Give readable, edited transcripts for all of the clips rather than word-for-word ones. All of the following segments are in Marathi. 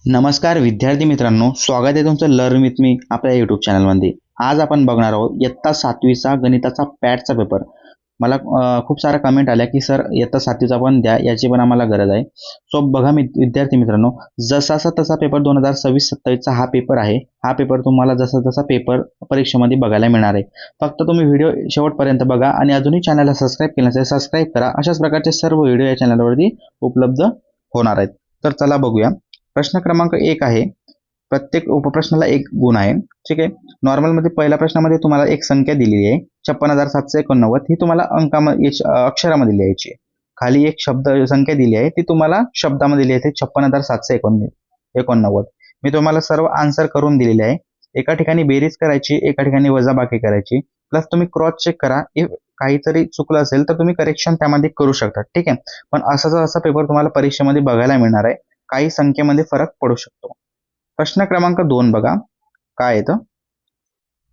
नमस्कार विद्यार्थी मित्रांनो, स्वागत आहे तुमचं लर्न विथ मी आपल्या यूट्यूब चॅनलमध्ये। आज आपण बघणार आहोत इयत्ता 7वीचा गणिताचा पॅटचा पेपर। मला खूप सारा कमेंट आल्या की सर इयत्ता 7वीचा पण द्या, याची पण आम्हाला गरज आहे। सो बघा विद्यार्थी मित्रांनो, जसा तसा पेपर 2026-27चा हा पेपर आहे। हा पेपर तुम्हाला जसा पेपर परीक्षेमध्ये बघायला मिळणार आहे। फक्त तुम्ही व्हिडिओ शेवटपर्यंत बघा आणि अजूनही चॅनलला सबस्क्राईब केलं नसेल सबस्क्राईब करा। अशाच प्रकारचे सर्व व्हिडिओ या चॅनलवरती उपलब्ध होणार आहेत। तर चला बघूया। प्रश्न क्रमांक 1 आहे, प्रत्येक उपप्रश्नाला 1 गुण आहे। ठीक आहे। नॉर्मल मध्ये पहिल्या प्रश्नामध्ये तुम्हाला एक संख्या दिलेली आहे 56,789, ही तुम्हाला अक्षरामध्ये लिहायची आहे। खाली एक शब्द संख्या दिली आहे, ती तुम्हाला शब्दामध्ये लिहायची 56,789। मी तुम्हाला सर्व आन्सर करून दिलेले आहे। एका ठिकाणी बेरीज करायची, एका ठिकाणी वजाबाकी करायची, प्लस तुम्ही क्रॉस चेक करा। काहीतरी चुकलं असेल तर तुम्ही करेक्शन त्यामध्ये करू शकता। ठीक आहे। पण असा पेपर तुम्हाला परीक्षेमध्ये बघायला मिळणार आहे। काही संख्येमध्ये फरक पडू शकतो। प्रश्न क्रमांक 2 बघा काय येतं।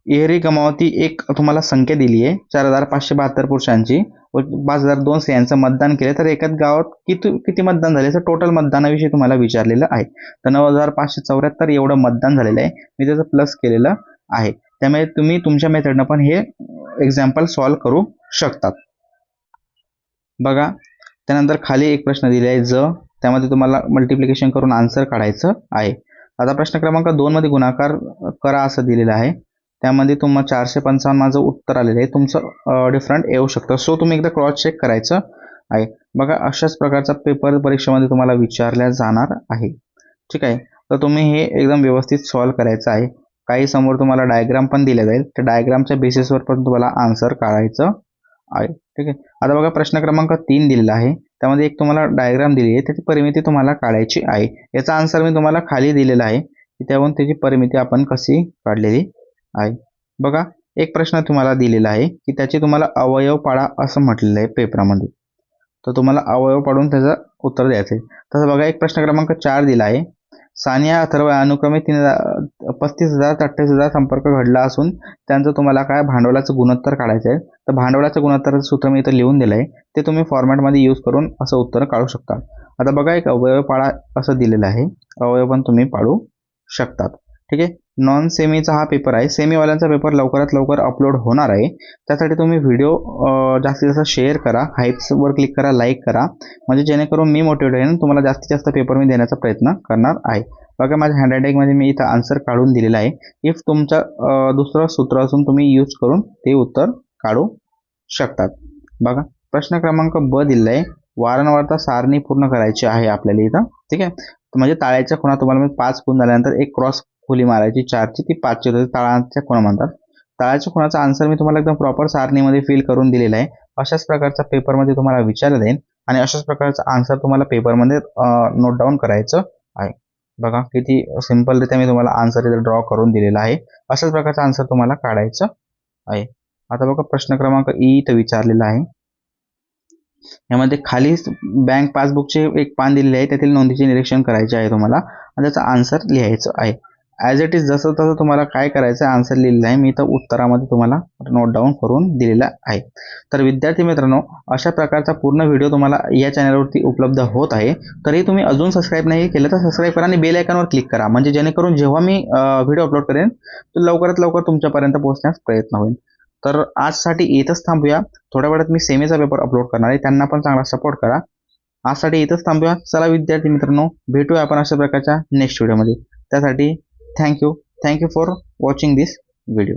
एहरी गमावती एक तुम्हाला संख्या दिली आहे 4,572 पुरुषांची व 5,002 स्त्रियांचं मतदान केले, तर एकाच गावात किती मतदान झाले, तर टोटल मतदानाविषयी तुम्हाला विचारलेलं आहे। तर 9,574 एवढं मतदान झालेलं आहे। मी त्याचं प्लस केलेलं आहे। त्यामुळे तुम्ही तुमच्या मेथडनं पण हे एक्झाम्पल सॉल्व्ह करू शकतात। बघा त्यानंतर खाली एक प्रश्न दिला आहे त्यामध्ये तुम्हाला मल्टिप्लिकेशन करून आन्सर काढायचं आहे। आता प्रश्न क्रमांक 2 मध्ये गुणाकार करा असं दिलेलं आहे। त्यामध्ये तुम्हाला 455 माझं उत्तर आलेलं आहे। तुमचं डिफरंट येऊ शकतं। सो तुम्ही एकदा क्रॉस चेक करायचं आहे। बघा अशाच प्रकारचा पेपर परीक्षेमध्ये तुम्हाला विचारल्या जाणार आहे। ठीक आहे। तर तुम्ही हे एकदम व्यवस्थित सॉल्व्ह करायचं आहे। काही समोर तुम्हाला डायग्राम पण दिले जाईल, त्या डायग्रामच्या बेसिसवर पण तुम्हाला आन्सर काढायचं आहे। ठीक आहे। आता बघा प्रश्न क्रमांक 3 दिलेला आहे, त्यामध्ये एक तुम्हाला डायग्राम दिली आहे, त्याची परिमिती तुम्हाला काढायची आहे। याचा आन्सर मी तुम्हाला खाली दिलेला आहे, त्यावरून त्याची परिमिती आपण कशी काढलेली आहे। बघा एक प्रश्न तुम्हाला दिलेला आहे की त्याचे तुम्हाला अवयव पाडा असं म्हटलेलं आहे पेपरामध्ये, तर तुम्हाला अवयव पाडून त्याचं उत्तर द्यायचं आहे। तसं बघा एक प्रश्न क्रमांक 4 दिला आहे, सानिया अथर्व अनुक्रमे 35,000 28,000 संपर्क घडला असून त्यांचं तुम्हाला काय भांडवलाचं गुणोत्तर काढायचं आहे। तर भांडवलाचं गुणोत्तराचं सूत्र मी इथं लिहून दिलं आहे, ते तुम्ही फॉर्मॅटमध्ये यूज करून असं उत्तर काढू शकता। आता बघा एक अवयव पाडा असं दिलेलं आहे, अवयव पण तुम्ही पाडू शकतात। ठीक आहे। नॉन सेमीचा हा पेपर आहे। सेमीवाल्यांचा पेपर लवकरात लवकर अपलोड होणार आहे। त्यासाठी तुम्ही व्हिडिओ जास्तीत जास्त शेअर करा, हाईप्सवर क्लिक करा, लाईक करा, म्हणजे जेणेकरून मी मोटिवेट होईन, तुम्हाला जास्तीत जास्त पेपर मी देण्याचा प्रयत्न करणार आहे। बघा माझ्या हँडरायटिंगमध्ये मी इथं आन्सर काढून दिलेला आहे। इफ तुमचं दुसरं सूत्र असून तुम्ही यूज करून ते उत्तर काढू शकतात। बघा प्रश्न क्रमांक ब दिलेला आहे, वारंवारता सारणी पूर्ण करायची आहे आपल्याला इथं। ठीक आहे। म्हणजे ताळ्याच्या खुणा तुम्हाला 5 गुण झाल्यानंतर एक क्रॉस खोली मारायची 4ची, ती 5ची होते, ताळाच्या खुणा म्हणतात। ताळ्याच्या खुणाचा आन्सर मी तुम्हाला एकदम प्रॉपर सारणीमध्ये फिल करून दिलेला आहे। अशाच प्रकारचा पेपरमध्ये तुम्हाला विचारलं जाईल आणि अशाच प्रकारचा आन्सर तुम्हाला पेपरमध्ये नोट डाऊन करायचं आहे। बघा किती सिंपलरित्या मी तुम्हाला आन्सर इथे ड्रॉ करून दिलेला आहे। अशाच प्रकारचा आन्सर तुम्हाला काढायचं आहे। आता बघा प्रश्न क्रमांक ई इथं विचारलेला आहे, यामध्ये खाली बँक पासबुकचे एक पान दिलेले आहे, त्यातील नोंदीचे निरीक्षण करायचे आहे तुम्हाला आणि त्याचा आन्सर लिहायचं आहे। ॲज इट इज जसं तसं तुम्हाला काय करायचं आन्सर लिहिलेलं आहे, मी इथं उत्तरामध्ये तुम्हाला नोट डाऊन करून दिलेला आहे। तर विद्यार्थी मित्रांनो, अशा प्रकारचा पूर्ण व्हिडिओ तुम्हाला या चॅनलवरती उपलब्ध होत आहे। तरी तुम्ही अजून सबस्क्राईब नाही केलं तर सबस्क्राईब करा आणि बेल आयकॉनवर क्लिक करा, म्हणजे जेणेकरून जेव्हा मी व्हिडिओ अपलोड करेन तर लवकरात लवकर तुमच्यापर्यंत पोहोचण्यास प्रयत्न होईल। तर आजसाठी इथंच थांबूया। थोड्या वेळात मी सेमीचा पेपर अपलोड करणार आहे, त्यांना पण चांगला सपोर्ट करा। आजसाठी इथंच थांबूया। चला विद्यार्थी मित्रांनो, भेटूया आपण अशा प्रकारच्या नेक्स्ट व्हिडिओमध्ये। त्यासाठी thank you for watching this video.